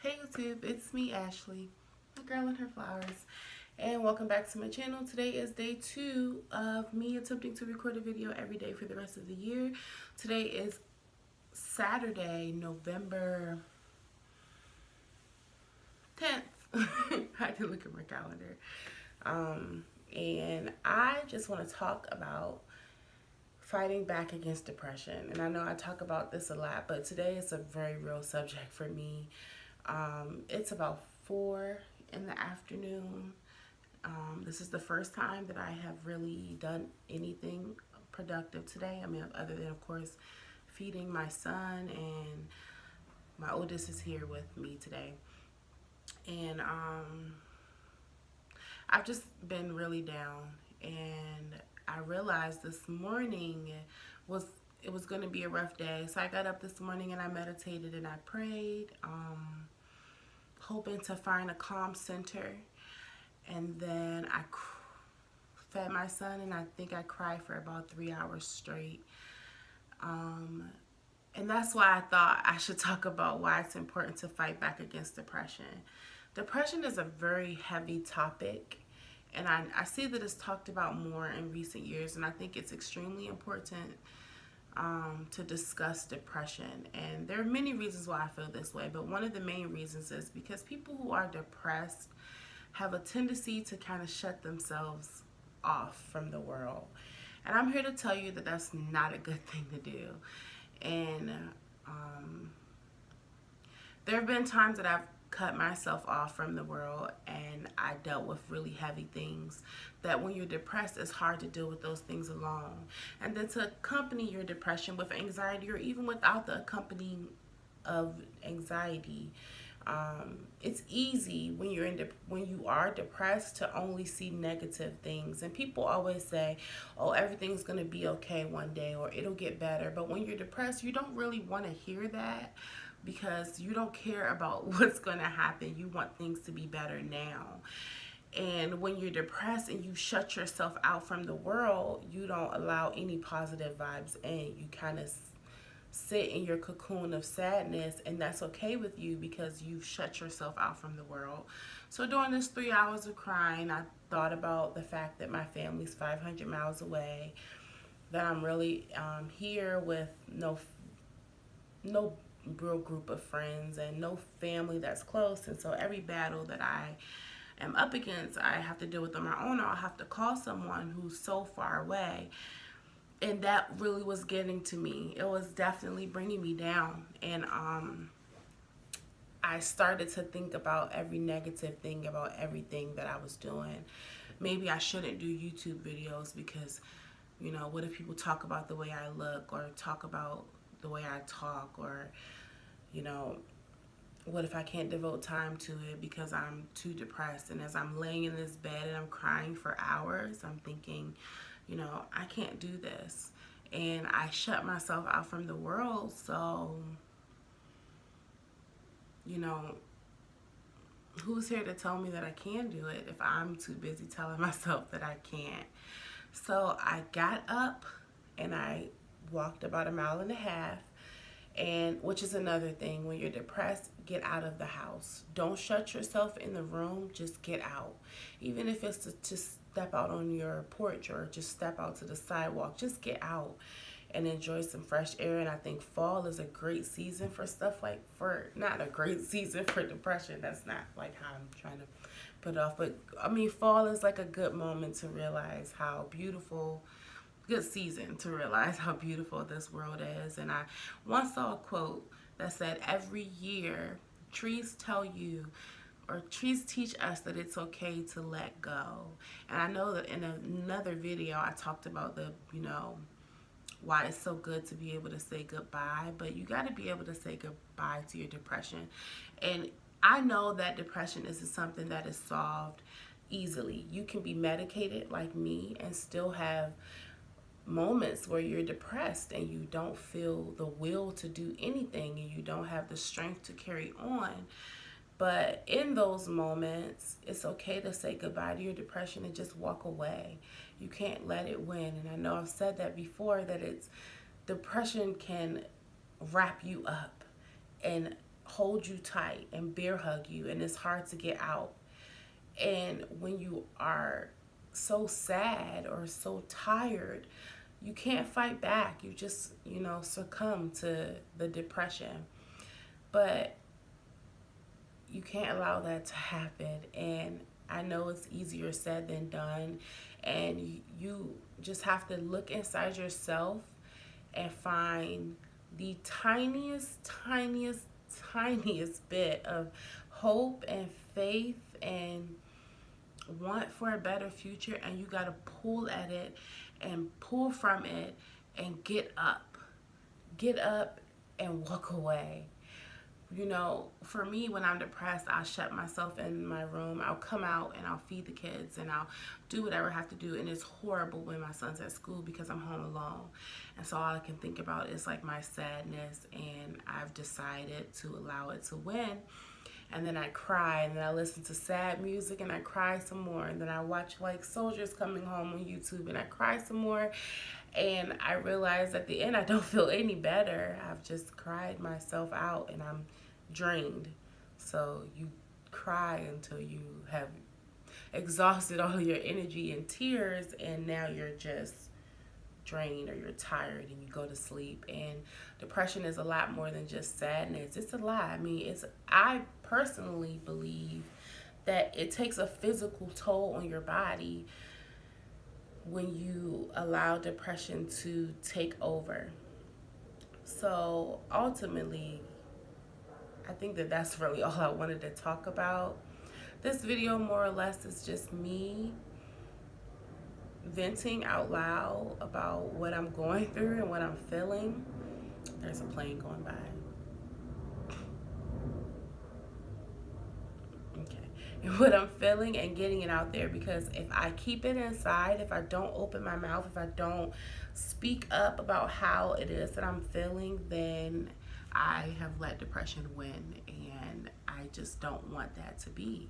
Hey YouTube, it's me Ashley, the girl and her flowers, and welcome back to my channel. Today is day 2 of me attempting to record a video every day for the rest of the year. Today is Saturday, November 10th. I had to look at my calendar. And I just want to talk about fighting back against depression. And I know I talk about this a lot, but today is a very real subject for me. It's about 4 in the afternoon. This is the first time that I have really done anything productive today. I mean, other than, of course, feeding my son, and my oldest is here with me today. And I've just been really down, and I realized this morning was it was going to be a rough day. So I got up this morning and I meditated and I prayed, hoping to find a calm center. And then I fed my son, and I think I cried for about 3 hours straight. And that's why I thought I should talk about why it's important to fight back against depression. Depression is a very heavy topic, and I see that it's talked about more in recent years, and I think it's extremely important to discuss depression. And there are many reasons why I feel this way, but one of the main reasons is because people who are depressed have a tendency to kind of shut themselves off from the world. And I'm here to tell you that that's not a good thing to do. And there have been times that I've cut myself off from the world, and I dealt with really heavy things that when you're depressed, it's hard to deal with those things alone. And then to accompany your depression with anxiety, or even without the accompanying of anxiety, it's easy when when you are depressed to only see negative things. And people always say, oh, everything's going to be okay one day, or it'll get better. But when you're depressed, you don't really want to hear that, because you don't care about what's going to happen. You want things to be better now. And when you're depressed and you shut yourself out from the world, you don't allow any positive vibes in. You kind of sit in your cocoon of sadness, and that's okay with you because you've shut yourself out from the world. So during this 3 hours of crying, I thought about the fact that my family's 500 miles away, that I'm really here with no real group of friends and no family that's close. And so every battle that I am up against, I have to deal with on my own, or I'll have to call someone who's so far away. And that really was getting to me. It was definitely bringing me down. And I started to think about every negative thing about everything that I was doing. Maybe I shouldn't do YouTube videos because, you know, what if people talk about the way I look, or talk about the way I talk, or, you know, what if I can't devote time to it because I'm too depressed? And as I'm laying in this bed and I'm crying for hours, I'm thinking, you know, I can't do this. And I shut myself out from the world. So, you know, who's here to tell me that I can do it if I'm too busy telling myself that I can't? So I got up and I walked about 1.5 miles. And which is another thing, when you're depressed, get out of the house. Don't shut yourself in the room, just get out. Even if it's to just step out on your porch, or just step out to the sidewalk, just get out and enjoy some fresh air. And I think fall is a great season for stuff like, not a great season for depression. That's not like how I'm trying to put it off. But I mean, fall is like a good moment to realize how beautiful, good season to realize how beautiful this world is. And I once saw a quote that said, every year trees tell you, or trees teach us, that it's okay to let go. And I know that in another video I talked about the, you know, why it's so good to be able to say goodbye. But you got to be able to say goodbye to your depression. And I know that depression isn't something that is solved easily. You can be medicated like me and still have moments where you're depressed and you don't feel the will to do anything, and you don't have the strength to carry on. But in those moments, it's okay to say goodbye to your depression and just walk away. You can't let it win. And I know I've said that before, that depression can wrap you up and hold you tight and bear hug you, and it's hard to get out. And when you are so sad or so tired, you can't fight back. You just, succumb to the depression. But you can't allow that to happen. And I know it's easier said than done. And you just have to look inside yourself and find the tiniest bit of hope and faith and want for a better future, and you got to pull at it and pull from it and get up and walk away. For me, when I'm depressed, I'll shut myself in my room. I'll come out and I'll feed the kids and I'll do whatever I have to do. And it's horrible when my son's at school because I'm home alone. And so all I can think about is like my sadness, and I've decided to allow it to win. And then I cry, and then I listen to sad music and I cry some more. And then I watch like soldiers coming home on YouTube and I cry some more. And I realize at the end I don't feel any better. I've just cried myself out and I'm drained. So you cry until you have exhausted all your energy and tears, and now you're just drained or you're tired and you go to sleep. And depression is a lot more than just sadness. It's a lot. I mean, I personally believe that it takes a physical toll on your body when you allow depression to take over. So ultimately, I think that that's really all I wanted to talk about. This video more or less is just me venting out loud about what I'm going through and what I'm feeling. There's a plane going by. Okay. And what I'm feeling and getting it out there, because if I keep it inside, if I don't open my mouth, if I don't speak up about how it is that I'm feeling, then I have let depression win, and I just don't want that to be.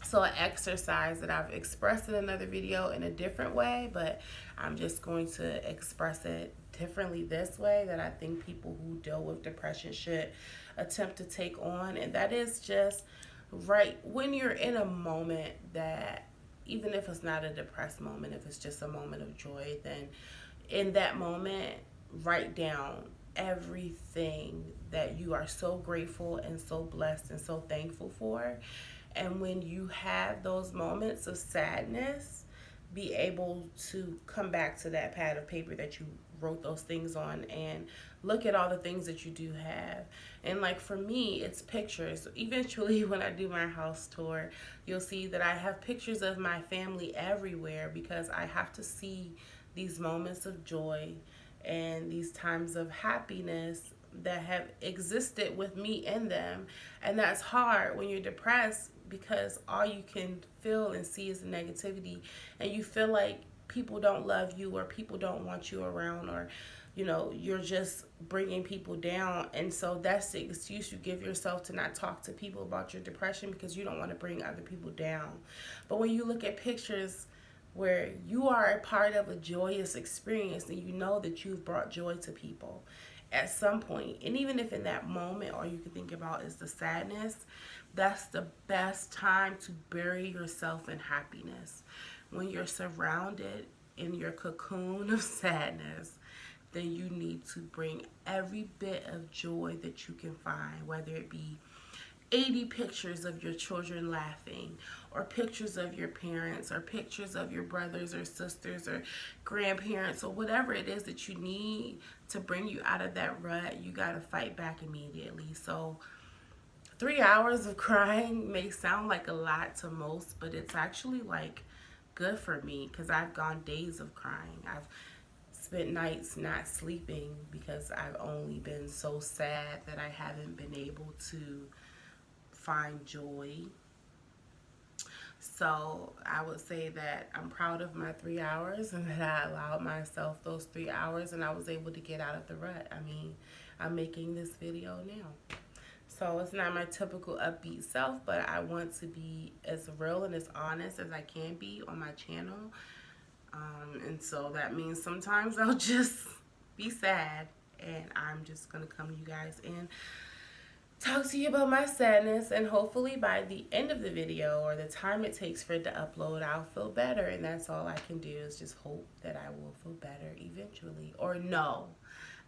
So an exercise that I've expressed in another video in a different way, but I'm just going to express it differently this way, that I think people who deal with depression should attempt to take on. And that is just right when you're in a moment that, even if it's not a depressed moment, if it's just a moment of joy, then in that moment, write down everything that you are so grateful and so blessed and so thankful for. And when you have those moments of sadness, be able to come back to that pad of paper that you wrote those things on and look at all the things that you do have. And like for me, it's pictures. Eventually, when I do my house tour, you'll see that I have pictures of my family everywhere, because I have to see these moments of joy and these times of happiness that have existed with me in them. And that's hard when you're depressed, because all you can feel and see is the negativity, and you feel like people don't love you, or people don't want you around, or you're just bringing people down. And so that's the excuse you give yourself to not talk to people about your depression, because you don't want to bring other people down. But when you look at pictures where you are a part of a joyous experience, and you know that you've brought joy to people at some point, and even if in that moment all you can think about is the sadness, that's the best time to bury yourself in happiness. When you're surrounded in your cocoon of sadness, then you need to bring every bit of joy that you can find, whether it be 80 pictures of your children laughing, or pictures of your parents, or pictures of your brothers or sisters or grandparents, or whatever it is that you need to bring you out of that rut. You got to fight back immediately. So 3 hours of crying may sound like a lot to most, but it's actually like good for me, because I've gone days of crying. I've spent nights not sleeping because I've only been so sad that I haven't been able to find joy. So I would say that I'm proud of my 3 hours, and that I allowed myself those 3 hours, and I was able to get out of the rut. I mean, I'm making this video now. So it's not my typical upbeat self, but I want to be as real and as honest as I can be on my channel. And so that means sometimes I'll just be sad and I'm just gonna come to you guys and talk to you about my sadness, and hopefully by the end of the video or the time it takes for it to upload, I'll feel better. And that's all I can do, is just hope that I will feel better eventually, or know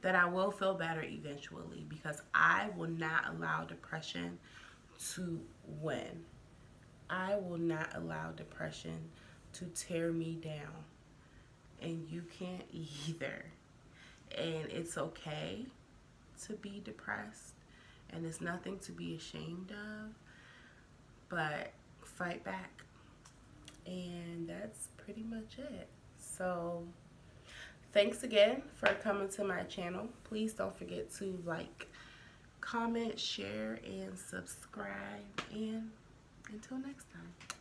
that I will feel better eventually, because I will not allow depression to win. I will not allow depression to tear me down, and you can't either. And it's okay to be depressed, and it's nothing to be ashamed of, but fight back. And that's pretty much it. So thanks again for coming to my channel. Please don't forget to like, comment, share, and subscribe. And until next time.